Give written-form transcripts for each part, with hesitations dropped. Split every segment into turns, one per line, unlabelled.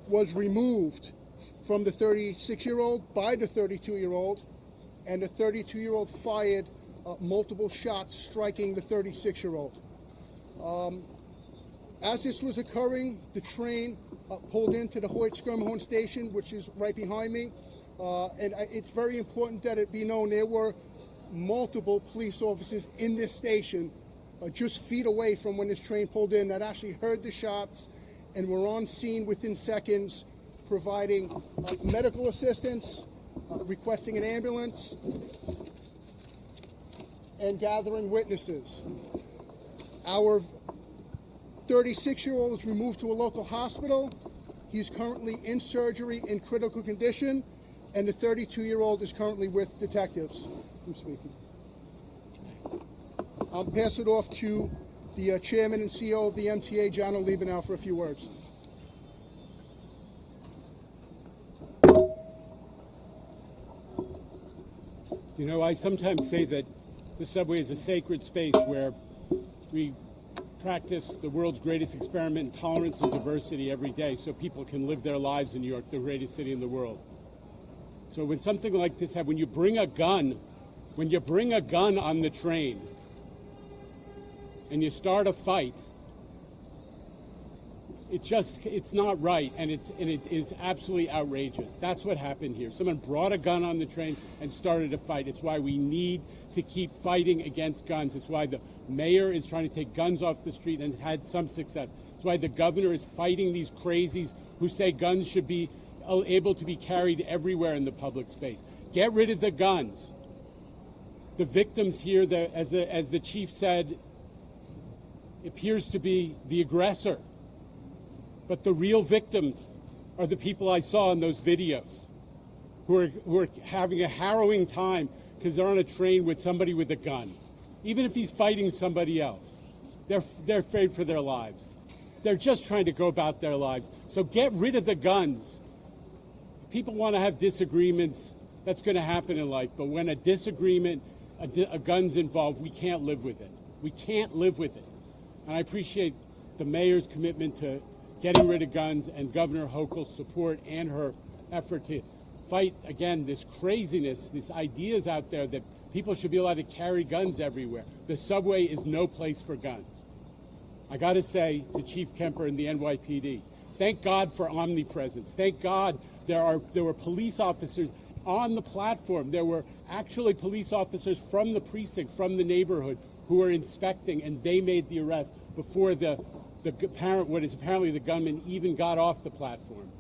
was removed from the 36-year-old by the 32-year-old, and the 32-year-old fired multiple shots, striking the 36-year-old. As this was occurring, the train pulled into the Hoyt-Schermerhorn station, which is right behind me, and it's very important that it be known there were multiple police officers in this station just feet away from when this train pulled in that actually heard the shots and were on scene within seconds, providing medical assistance, requesting an ambulance, and gathering witnesses. Our 36-year-old was removed to a local hospital. He's currently in surgery in critical condition, and the 32-year-old is currently with detectives. I'm speaking. I'll pass it off to the chairman and CEO of the MTA, John O'Liebenow, for a few words.
You know, I sometimes say that the subway is a sacred space where we practice the world's greatest experiment in tolerance and diversity every day so people can live their lives in New York, the greatest city in the world. So when something like this happens, when you bring a gun on the train and you start a fight, it's not right, and it is absolutely outrageous. That's what happened here. Someone brought a gun on the train and started a fight. It's why we need to keep fighting against guns. It's why the mayor is trying to take guns off the street and had some success. It's why the governor is fighting these crazies who say guns should be able to be carried everywhere in the public space. Get rid of the guns. The victims here, as the chief said, appears to be the aggressor. But the real victims are the people I saw in those videos who are having a harrowing time because they're on a train with somebody with a gun. Even if he's fighting somebody else, they're afraid for their lives. They're just trying to go about their lives. So get rid of the guns. If people want to have disagreements, that's going to happen in life. But when a disagreement, a gun's involved, we can't live with it. We can't live with it. And I appreciate the mayor's commitment to getting rid of guns and Governor Hochul's support and her effort to fight, again, this craziness, these ideas out there that people should be allowed to carry guns everywhere. The subway is no place for guns. I got to say to Chief Kemper and the NYPD, thank God for omnipresence. Thank God there were police officers on the platform. There were actually police officers from the precinct, from the neighborhood, who were inspecting, and they made the arrest before what is apparently the gunman even got off the platform.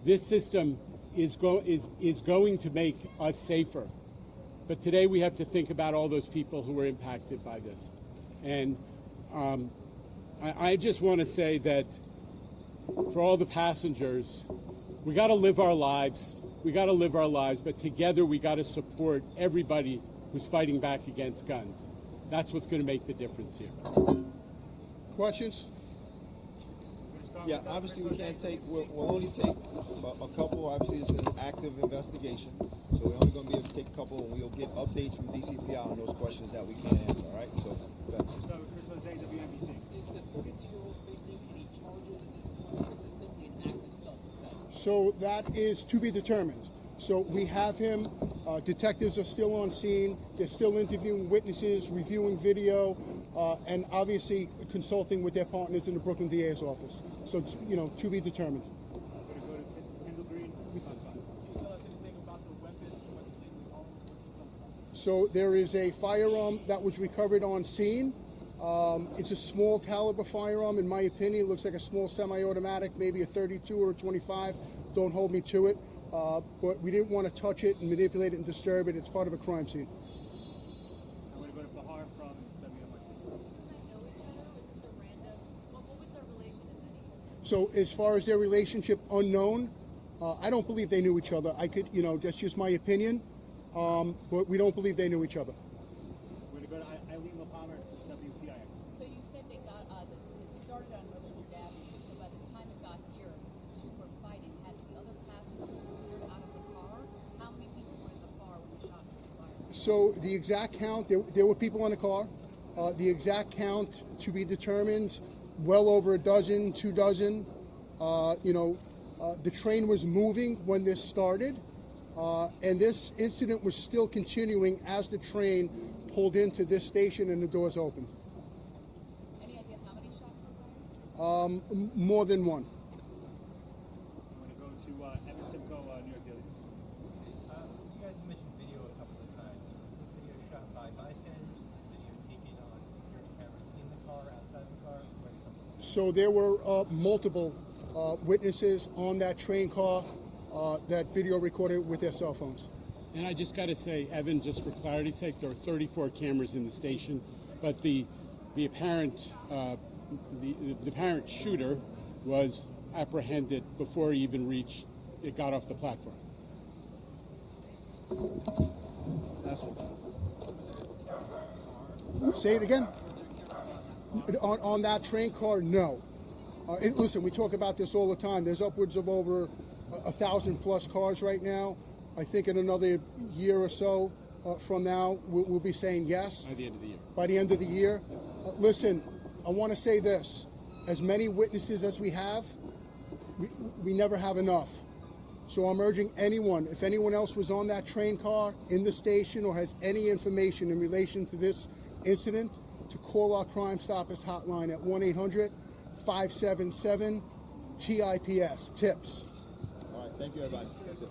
This system is going to make us safer. But today we have to think about all those people who were impacted by this. And I just want to say that for all the passengers, we got to live our lives. We got to live our lives, but together we got to support everybody who's fighting back against guns. That's what's going to make the difference here.
Questions?
Yeah, obviously we can't take, we'll only take a couple. Obviously it's an active investigation, so we're only going to be able to take a couple, and we'll get updates from DCPI on those questions that we can't answer, all right? So,
Chris Jose, WNBC. Is the 32-year-old facing any charges at this point, or is this simply an active self-defense?
So that is to be determined. So we have him. Detectives are still on scene. They're still interviewing witnesses, reviewing video, and obviously consulting with their partners in the Brooklyn DA's office. So, to be determined. So there is a firearm that was recovered on scene. It's a small caliber firearm, in my opinion. It looks like a small semi-automatic, maybe a 32 or a 25. Don't hold me to it. But we didn't want to touch it and manipulate it and disturb it. It's part of a crime scene.
I'm going to go to Bahar from WNYC.
So as far as their relationship, unknown. I don't believe they knew each other. I could, that's just my opinion. But we don't believe they knew each other.
We're going to go to Eileen Palmer, WPIX.
So you said they got it started on Rochester Avenue. So by the time it got here, you were fighting. Had the other passengers cleared out of the car? How many people were in the car when the shots were fired?
So the exact count, there were people in the car. The exact count to be determined. Well over a dozen, 2 dozen. The train was moving when this started, and this incident was still continuing as the train pulled into this station and the doors opened.
Any idea how many shots were fired?
More than one.
I'm going to go to Evan Simcoe, New York Daily.
You guys have mentioned video a couple of times. Was this video shot by bystanders? Was this video taken on security cameras in the car, outside the car?
So there were multiple witnesses on that train car that video recorded with their cell phones.
And I just got to say, Evan, just for clarity's sake, there are 34 cameras in the station, but the apparent shooter was apprehended before he even got off the platform.
That's what.
Say it again. On that train car, no. Listen, we talk about this all the time. There's upwards of over 1,000+ cars right now. I think in another year or so from now, we'll be saying yes.
By the end of the year.
By the end of the year. Listen, I want to say this. As many witnesses as we have, we never have enough. So I'm urging anyone, if anyone else was on that train car in the station or has any information in relation to this incident, to call our Crime Stoppers hotline at 1-800-577-TIPS, TIPS.
All right, thank you, everybody. That's it.